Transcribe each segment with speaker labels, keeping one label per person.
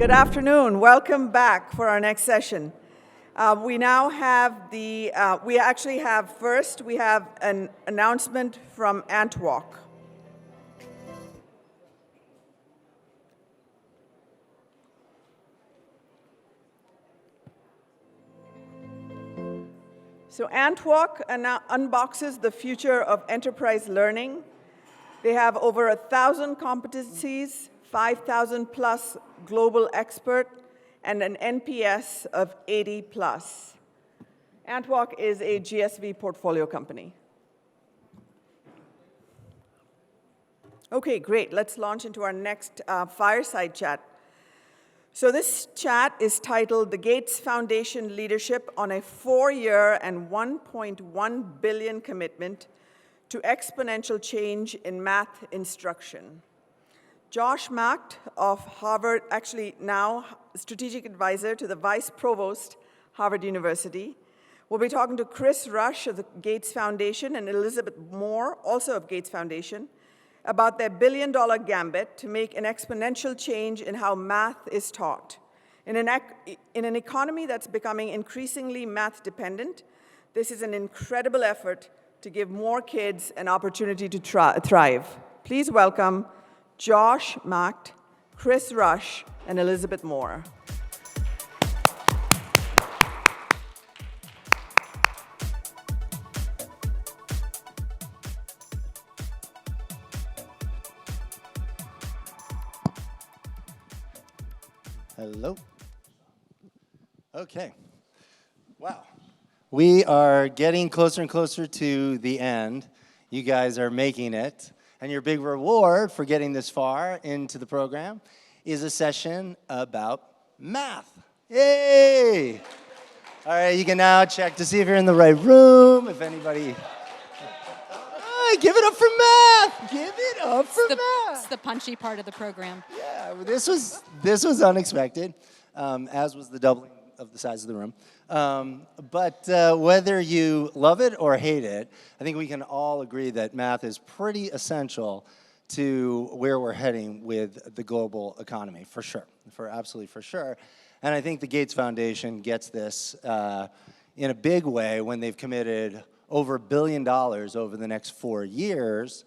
Speaker 1: Good afternoon. Welcome back for our next session. We now have we actually have first, we have an announcement from Antwalk. So Antwalk unboxes the future of enterprise learning. They have over 1,000 competencies, 5,000 plus global expert, and an NPS of 80 plus. Antwalk is a GSV portfolio company. Okay, great. Let's launch into our next fireside chat. So this chat is titled The Gates Foundation Leadership on a 4-year and $1.1 billion commitment to exponential change in math instruction. Johs Macht of Harvard, actually now strategic advisor to the Vice Provost, Harvard University, will be talking to Chris Rush of the Gates Foundation and Elizabeth Moore, also of Gates Foundation, about their billion-dollar gambit to make an exponential change in how math is taught. In an economy that's becoming increasingly math-dependent, this is an incredible effort to give more kids an opportunity to thrive. Please welcome Johs Macht, Chris Rush, and Elizabeth Moore.
Speaker 2: Hello. Okay. Wow. We are getting closer and closer to the end. You guys are making it. And your big reward for getting this far into the program is a session about math. Yay! All right, you can now check to see if you're in the right room, if anybody... give it up for math! Give it up for math!
Speaker 3: It's the punchy part of the program.
Speaker 2: Yeah, this was unexpected, as was the doubling of the size of the room. But whether you love it or hate it, I think we can all agree that math is pretty essential to where we're heading with the global economy, for sure, absolutely for sure. And I think the Gates Foundation gets this in a big way when they've committed over $1 billion over the next 4 years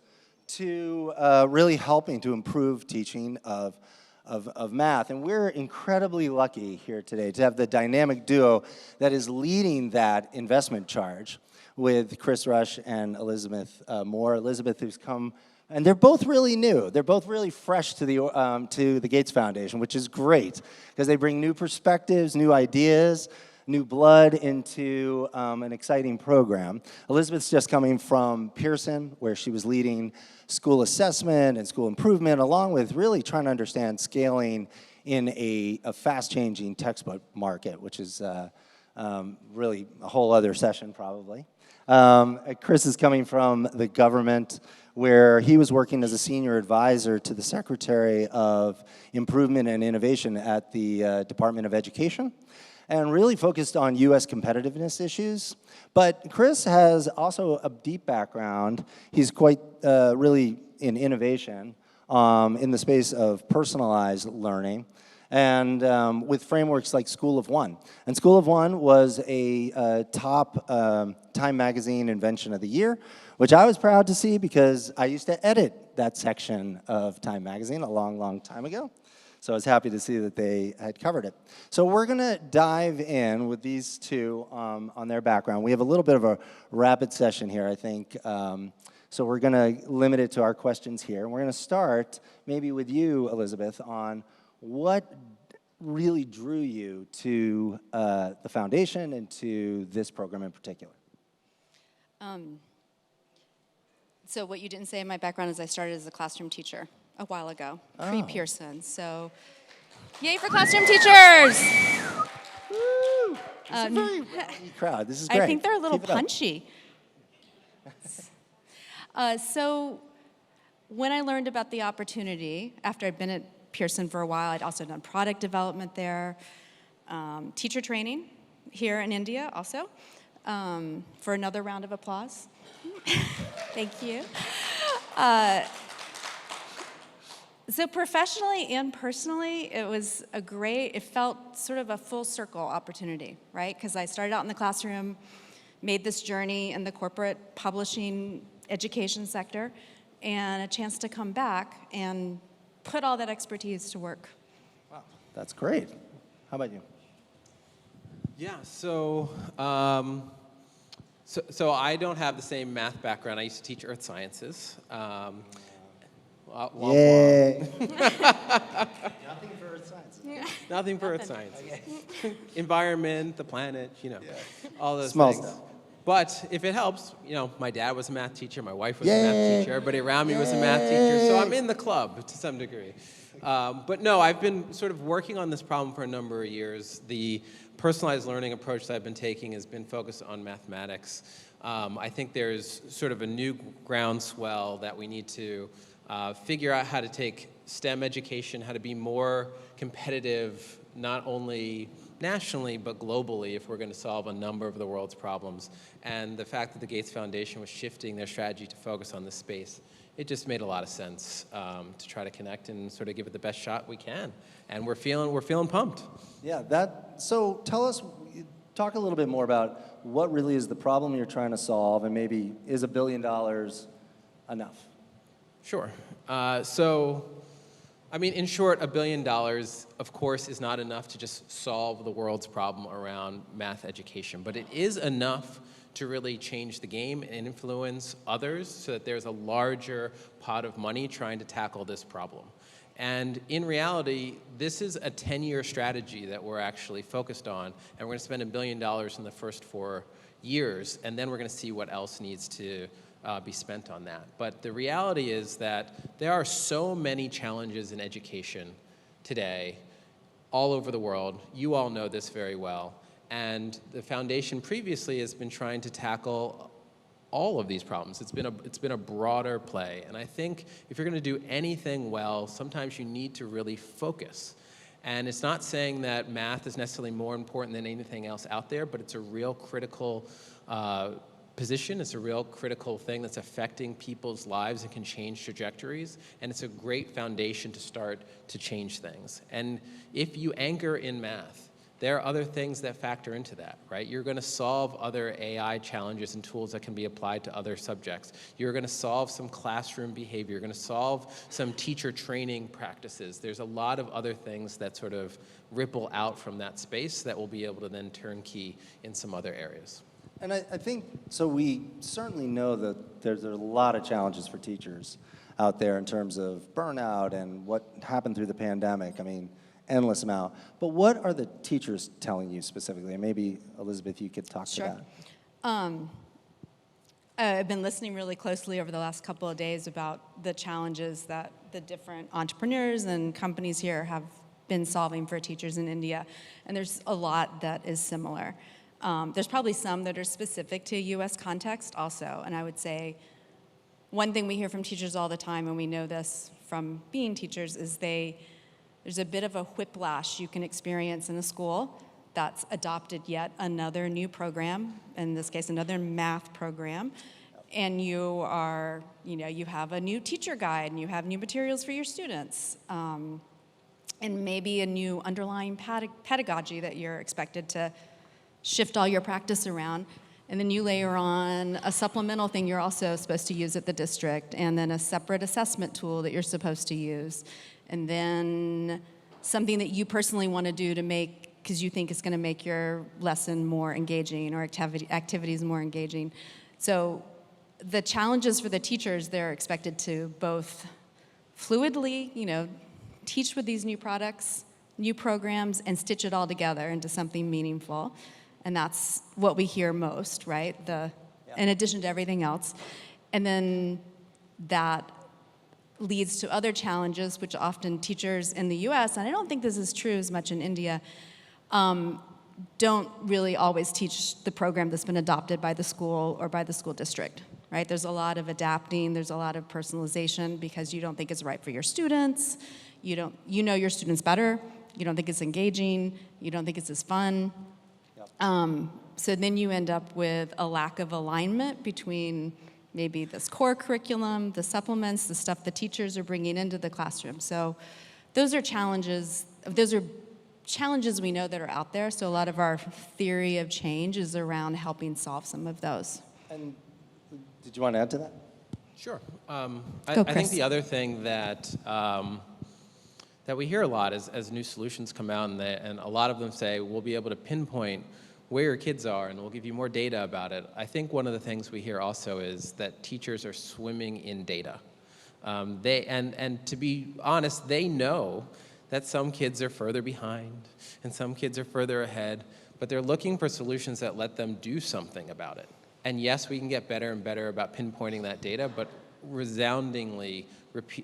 Speaker 2: to really helping to improve teaching of math. And we're incredibly lucky here today to have the dynamic duo that is leading that investment charge with Chris Rush and Elizabeth Moore. Elizabeth, who's come, and they're both really new. They're both really fresh to the Gates Foundation, which is great because they bring new perspectives, new ideas, new blood into an exciting program. Elizabeth's just coming from Pearson, where she was leading school assessment and school improvement, along with really trying to understand scaling in a fast-changing textbook market, which is really a whole other session, probably. Chris is coming from the government, where he was working as a senior advisor to the Secretary of Improvement and Innovation at the Department of Education, and really focused on U.S. competitiveness issues. But Chris has also a deep background. He's quite really in innovation in the space of personalized learning, and with frameworks like School of One. And School of One was a top Time Magazine Invention of the Year, which I was proud to see because I used to edit that section of Time Magazine a long, long time ago. So I was happy to see that they had covered it. So we're going to dive in with these two on their background. We have a little bit of a rapid session here, I think. So we're going to limit it to our questions here. And we're going to start maybe with you, Elizabeth, on what really drew you to the foundation and to this program in particular.
Speaker 3: So what you didn't say in my background is I started as a classroom teacher a while ago, pre-Pearson. So, yay for classroom teachers!
Speaker 2: Woo! It's a very rowdy crowd. This is great.
Speaker 3: I think they're a little punchy. So, when I learned about the opportunity, after I'd been at Pearson for a while, I'd also done product development there, teacher training here in India also, for another round of applause. Thank you. So professionally and personally, it felt sort of a full circle opportunity, right? Because I started out in the classroom, made this journey in the corporate publishing education sector, and a chance to come back and put all that expertise to work.
Speaker 2: Wow, that's great. How about you?
Speaker 4: Yeah, so I don't have the same math background. I used to teach earth sciences.
Speaker 2: Yay. Nothing for earth science.
Speaker 4: Nothing for earth science. Environment, the planet, all those
Speaker 2: Small
Speaker 4: things.
Speaker 2: stuff.
Speaker 4: But if it helps, my dad was a math teacher, my wife was a math teacher, everybody around me was a math teacher, so I'm in the club to some degree. But no, I've been sort of working on this problem for a number of years. The personalized learning approach that I've been taking has been focused on mathematics. I think there's sort of a new groundswell that we need to figure out how to take STEM education, how to be more competitive, not only nationally, but globally, if we're going to solve a number of the world's problems. And the fact that the Gates Foundation was shifting their strategy to focus on this space, it just made a lot of sense to try to connect and sort of give it the best shot we can. And we're feeling pumped.
Speaker 2: Yeah, so talk a little bit more about what really is the problem you're trying to solve, and maybe is $1 billion enough?
Speaker 4: Sure. In short, $1 billion, of course, is not enough to just solve the world's problem around math education, but it is enough to really change the game and influence others so that there's a larger pot of money trying to tackle this problem. And in reality, this is a 10-year strategy that we're actually focused on, and we're going to spend $1 billion in the first 4 years, and then we're going to see what else needs to be spent on that. But the reality is that there are so many challenges in education today all over the world. You all know this very well. And the foundation previously has been trying to tackle all of these problems. It's been a broader play. And I think if you're going to do anything well, sometimes you need to really focus. And it's not saying that math is necessarily more important than anything else out there, but it's a real critical position. It's a real critical thing that's affecting people's lives and can change trajectories. And it's a great foundation to start to change things. And if you anchor in math, there are other things that factor into that, right? You're going to solve other AI challenges and tools that can be applied to other subjects. You're going to solve some classroom behavior. You're going to solve some teacher training practices. There's a lot of other things that sort of ripple out from that space that will be able to then turnkey in some other areas.
Speaker 2: And I think, so we certainly know that there's a lot of challenges for teachers out there in terms of burnout and what happened through the pandemic. I mean, endless amount. But what are the teachers telling you specifically? And maybe, Elizabeth, you could talk to that.
Speaker 3: I've been listening really closely over the last couple of days about the challenges that the different entrepreneurs and companies here have been solving for teachers in India. And there's a lot that is similar. There's probably some that are specific to U.S. context also. And I would say one thing we hear from teachers all the time, and we know this from being teachers, is there's a bit of a whiplash you can experience in a school that's adopted yet another new program, in this case, another math program. And you have a new teacher guide, and you have new materials for your students, and maybe a new underlying pedagogy that you're expected to shift all your practice around. And then you layer on a supplemental thing you're also supposed to use at the district, and then a separate assessment tool that you're supposed to use, and then something that you personally want to do to make, because you think it's going to make your lesson more engaging or activities more engaging. So the challenges for the teachers, they're expected to both fluidly, teach with these new products, new programs, and stitch it all together into something meaningful. And that's what we hear most, right? In addition to everything else. And then that leads to other challenges, which often teachers in the US, and I don't think this is true as much in India, don't really always teach the program that's been adopted by the school or by the school district, right? There's a lot of adapting, there's a lot of personalization because you don't think it's right for your students, you know your students better, you don't think it's engaging, you don't think it's as fun. So then you end up with a lack of alignment between maybe this core curriculum, the supplements, the stuff the teachers are bringing into the classroom. So those are challenges. Those are challenges we know that are out there. So a lot of our theory of change is around helping solve some of those.
Speaker 2: And did you want to add to that?
Speaker 4: Sure.
Speaker 3: Go,
Speaker 4: I think
Speaker 3: Chris.
Speaker 4: the other thing that that we hear a lot as new solutions come out, and a lot of them say, we'll be able to pinpoint where your kids are, and we'll give you more data about it. I think one of the things we hear also is that teachers are swimming in data. And to be honest, they know that some kids are further behind and some kids are further ahead, but they're looking for solutions that let them do something about it. And yes, we can get better and better about pinpointing that data, but resoundingly,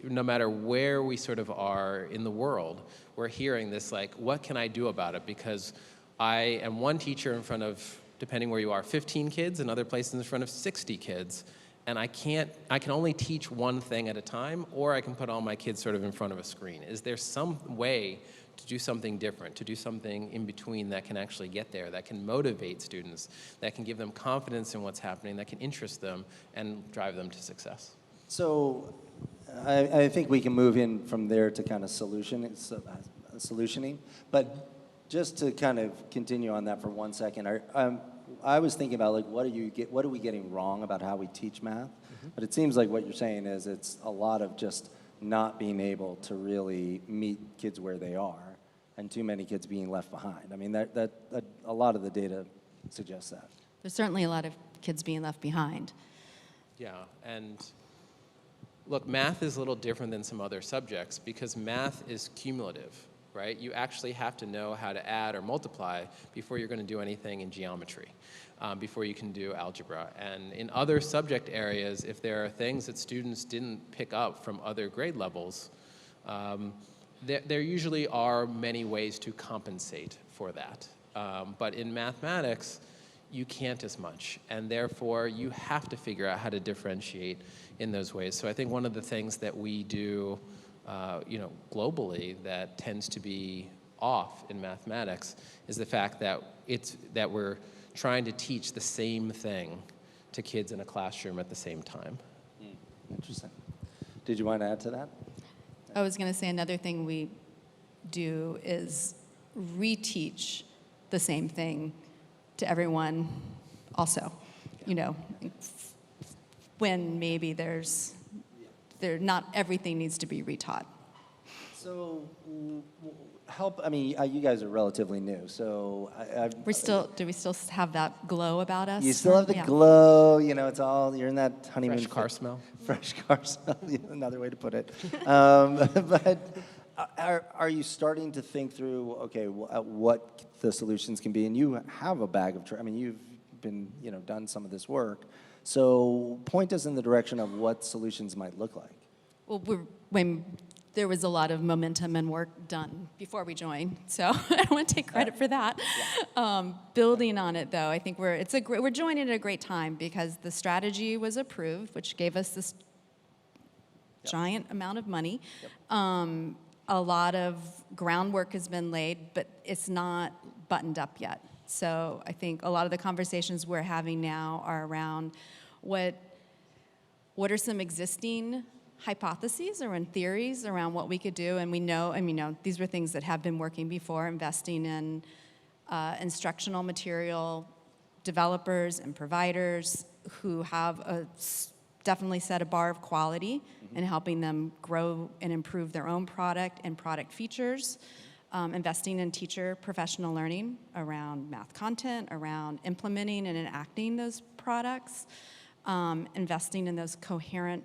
Speaker 4: no matter where we sort of are in the world, we're hearing this like, what can I do about it? Because I am one teacher in front of, depending where you are, 15 kids, and other places in front of 60 kids. And I can only teach one thing at a time, or I can put all my kids sort of in front of a screen. Is there some way to do something different, to do something in between that can actually get there, that can motivate students, that can give them confidence in what's happening, that can interest them and drive them to success?
Speaker 2: So I think we can move in from there to kind of solutioning. But just to kind of continue on that for 1 second, I was thinking about like what are we getting wrong about how we teach math? Mm-hmm. But it seems like what you're saying is it's a lot of just not being able to really meet kids where they are, and too many kids being left behind. I mean that a lot of the data suggests that.
Speaker 3: There's certainly a lot of kids being left behind.
Speaker 4: Yeah, and look, math is a little different than some other subjects because math is cumulative, right? You actually have to know how to add or multiply before you're going to do anything in geometry, before you can do algebra. And in other subject areas, if there are things that students didn't pick up from other grade levels, there usually are many ways to compensate for that. But in mathematics, you can't as much, and therefore you have to figure out how to differentiate in those ways. So I think one of the things that we do globally that tends to be off in mathematics is the fact that we're trying to teach the same thing to kids in a classroom at the same time.
Speaker 2: Interesting. Did you want to add to that?
Speaker 3: I was going to say another thing we do is reteach the same thing to everyone also, when maybe not everything needs to be retaught.
Speaker 2: So you guys are relatively new, so
Speaker 3: Do we still have that glow about us?
Speaker 2: You still have the
Speaker 3: Yeah.
Speaker 2: glow, it's all, you're in that honeymoon.
Speaker 4: Fresh car smell.
Speaker 2: Fresh car smell, another way to put it. But are you starting to think through, okay, what the solutions can be? And you have a bag of, you've been, done some of this work. So point us in the direction of what solutions might look like.
Speaker 3: Well, when there was a lot of momentum and work done before we joined, so I don't want to take credit for that. Yeah. Building on it, though, I think we're joining at a great time because the strategy was approved, which gave us this giant amount of money. Yep. A lot of groundwork has been laid, but it's not buttoned up yet. So I think a lot of the conversations we're having now are around what are some existing hypotheses or in theories around what we could do, and we know these were things that have been working before, investing in instructional material developers and providers who have definitely set a bar of quality and helping them grow and improve their own product and product features, investing in teacher professional learning around math content, around implementing and enacting those products, investing in those coherent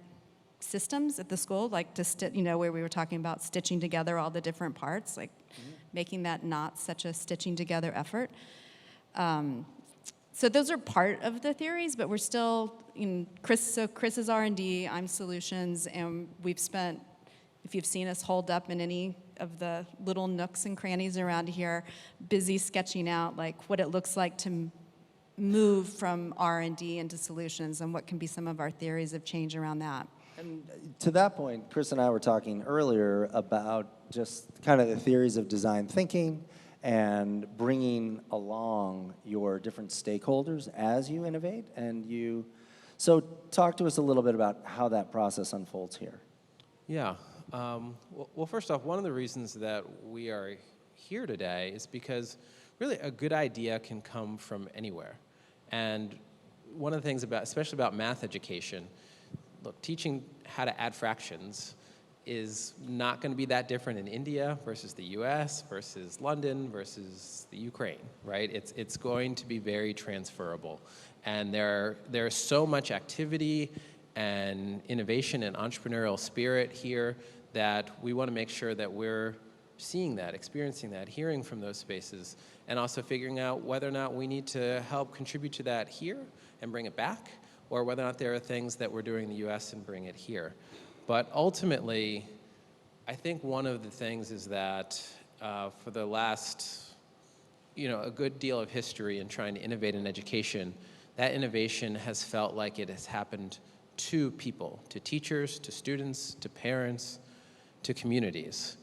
Speaker 3: systems at the school, like where we were talking about stitching together all the different parts, like making that not such a stitching together effort. So those are part of the theories, but we're still, Chris is R&D, I'm solutions, and we've spent, if you've seen us hold up in any of the little nooks and crannies around here, busy sketching out like what it looks like to move from R&D into solutions and what can be some of our theories of change around that.
Speaker 2: And to that point, Chris and I were talking earlier about just kind of the theories of design thinking and bringing along your different stakeholders as you innovate and you So talk to us a little bit about how that process unfolds here.
Speaker 4: Yeah. Well, first off, one of the reasons that we are here today is because really a good idea can come from anywhere. And one of the things about, especially about math education, look, teaching how to add fractions is not going to be that different in India versus the US versus London versus the Ukraine, right? It's going to be very transferable. And there's so much activity and innovation and entrepreneurial spirit here that we want to make sure that we're seeing that, experiencing that, hearing from those spaces, and also figuring out whether or not we need to help contribute to that here and bring it back, or whether or not there are things that we're doing in the US and bring it here. But ultimately, I think one of the things is that for the last, a good deal of history in trying to innovate in education, that innovation has felt like it has happened to people, to teachers, to students, to parents, to communities.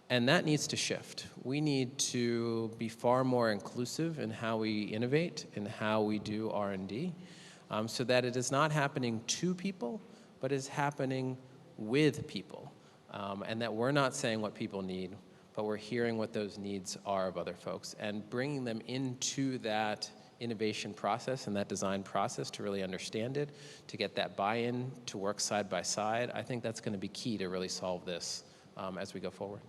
Speaker 4: And that needs to shift. We need to be far more inclusive in how we innovate and how we do R&D, so that it is not happening to people, but is happening with people. And that we're not saying what people need, but we're hearing what those needs are of other folks and bringing them into that innovation process and that design process to really understand it, to get that buy-in, to work side by side. I think that's going to be key to really solve this as we go forward.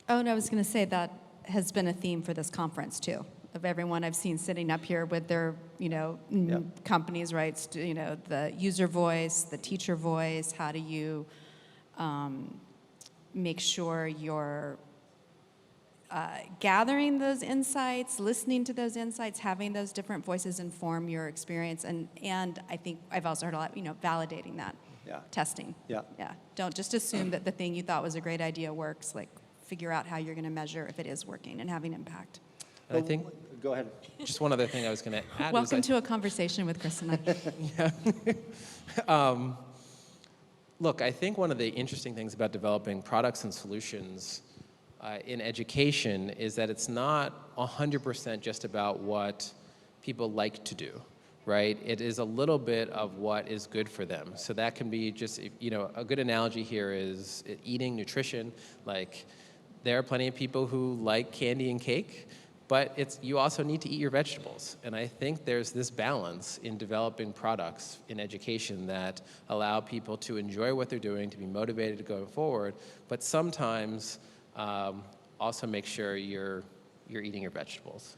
Speaker 3: Oh, and I was going to say that has been a theme for this conference, too, of everyone I've seen sitting up here with their, companies, right? The user voice, the teacher voice. How do you make sure you're gathering those insights, listening to those insights, having those different voices inform your experience, and I think I've also heard a lot, validating that, testing.
Speaker 2: Yeah.
Speaker 3: Don't just assume that the thing you thought was a great idea works. Like, figure out how you're going to measure if it is working and having impact.
Speaker 4: And I think,
Speaker 2: go ahead.
Speaker 4: just one other thing I was going to add.
Speaker 3: Welcome to a conversation with Chris and I.
Speaker 4: Look, I think one of the interesting things about developing products and solutions in education is that it's not 100% just about what people like to do, right? It is a little bit of what is good for them. So that can be just, a good analogy here is eating, nutrition. Like, there are plenty of people who like candy and cake, but you also need to eat your vegetables. And I think there's this balance in developing products in education that allow people to enjoy what they're doing, to be motivated to go forward, but sometimes also make sure you're eating your vegetables.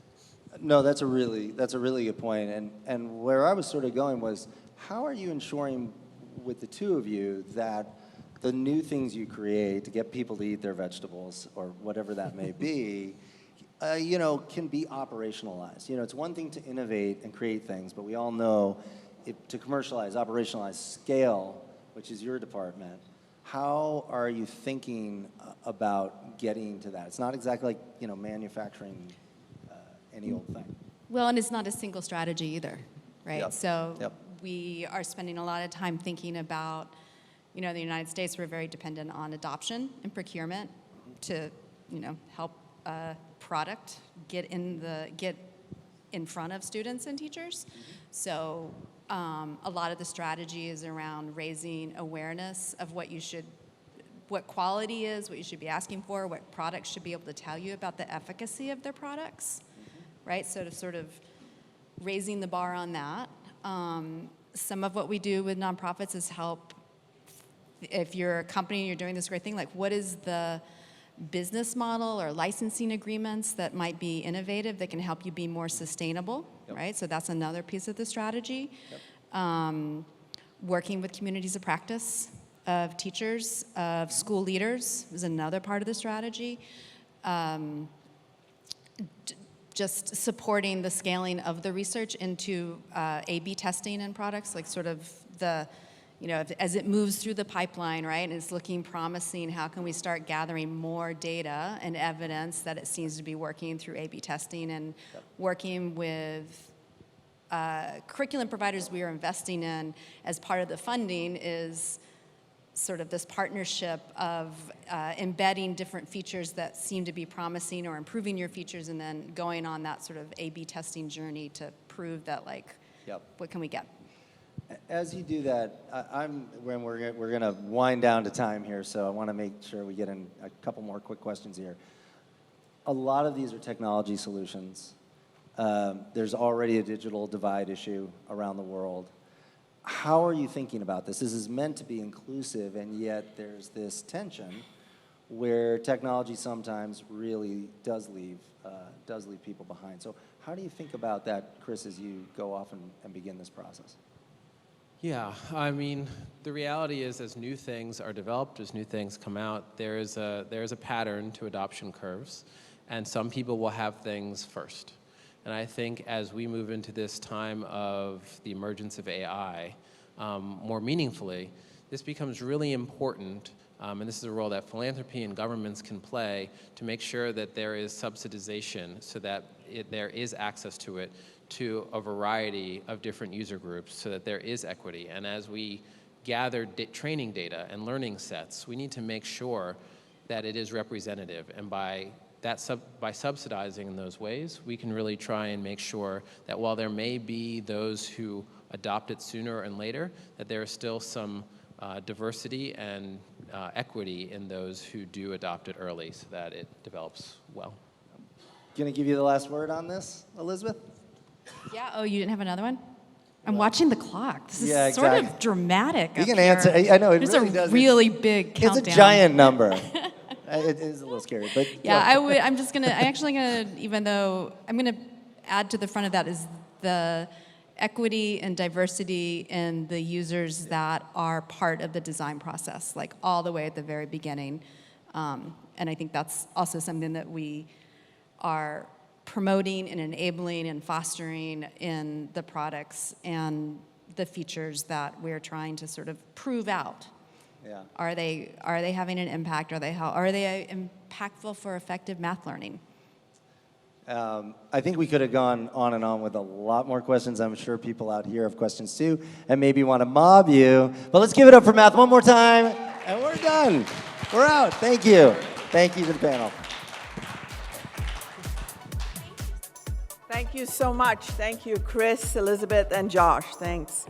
Speaker 2: No, that's a really good point. And where I was sort of going was, how are you ensuring with the two of you that the new things you create to get people to eat their vegetables or whatever that may be, can be operationalized? It's one thing to innovate and create things, but we all know to commercialize, operationalize, scale, which is your department. How are you thinking about getting to that? It's not exactly like, manufacturing any old thing.
Speaker 3: Well, and it's not a single strategy either, right?
Speaker 2: Yep.
Speaker 3: So we are spending a lot of time thinking about, in the United States, we're very dependent on adoption and procurement to, help a product get in front of students and teachers. So a lot of the strategy is around raising awareness of what quality is, what you should be asking for, what products should be able to tell you about the efficacy of their products, right? So to sort of raising the bar on that. Some of what we do with nonprofits is help, if you're a company and you're doing this great thing, like what is the business model or licensing agreements that might be innovative that can help you be more sustainable, right? So that's another piece of the strategy. Working with communities of practice, of teachers, of school leaders is another part of the strategy. Just supporting the scaling of the research into A/B testing and products, like sort of the, as it moves through the pipeline, right, and it's looking promising, how can we start gathering more data and evidence that it seems to be working through A/B testing, and working with curriculum providers we are investing in as part of the funding is sort of this partnership of embedding different features that seem to be promising or improving your features, and then going on that sort of A/B testing journey to prove that, like, what can we get?
Speaker 2: As you do that, we're going to wind down to time here, so I want to make sure we get in a couple more quick questions here. A lot of these are technology solutions. There's already a digital divide issue around the world. How are you thinking about this? This is meant to be inclusive, and yet there's this tension where technology sometimes really does leave people behind. So how do you think about that, Chris, as you go off and begin this process?
Speaker 4: Yeah, I mean, the reality is as new things are developed, as new things come out, there is a pattern to adoption curves, and some people will have things first. And I think as we move into this time of the emergence of AI, more meaningfully, this becomes really important, and this is a role that philanthropy and governments can play to make sure that there is subsidization so that there is access to it to a variety of different user groups so that there is equity. And as we gather training data and learning sets, we need to make sure that it is representative. And by subsidizing in those ways, we can really try and make sure that while there may be those who adopt it sooner and later, that there is still some diversity and equity in those who do adopt it early so that it develops well.
Speaker 2: Going to give you the last word on this, Elizabeth?
Speaker 3: Yeah, oh, you didn't have another one? I'm watching the clock. This is
Speaker 2: Yeah,
Speaker 3: sort
Speaker 2: exactly.
Speaker 3: of dramatic.
Speaker 2: You
Speaker 3: up
Speaker 2: can
Speaker 3: here.
Speaker 2: answer. I know, it
Speaker 3: There's
Speaker 2: really
Speaker 3: a
Speaker 2: does.
Speaker 3: really big countdown.
Speaker 2: It's a giant number. It is a little scary, but
Speaker 3: Yeah,
Speaker 2: go.
Speaker 3: I'm actually gonna, even though, I'm gonna add to the front of that is the equity and diversity in the users that are part of the design process, like all the way at the very beginning. And I think that's also something that we are promoting and enabling and fostering in the products and the features that we're trying to sort of prove out.
Speaker 2: Yeah.
Speaker 3: Are they having an impact? Are they impactful for effective math learning?
Speaker 2: I think we could have gone on and on with a lot more questions. I'm sure people out here have questions too and maybe want to mob you. But let's give it up for math one more time, and we're done. We're out. Thank you. Thank you to the panel.
Speaker 1: Thank you so much. Thank you, Chris, Elizabeth, and Josh. Thanks.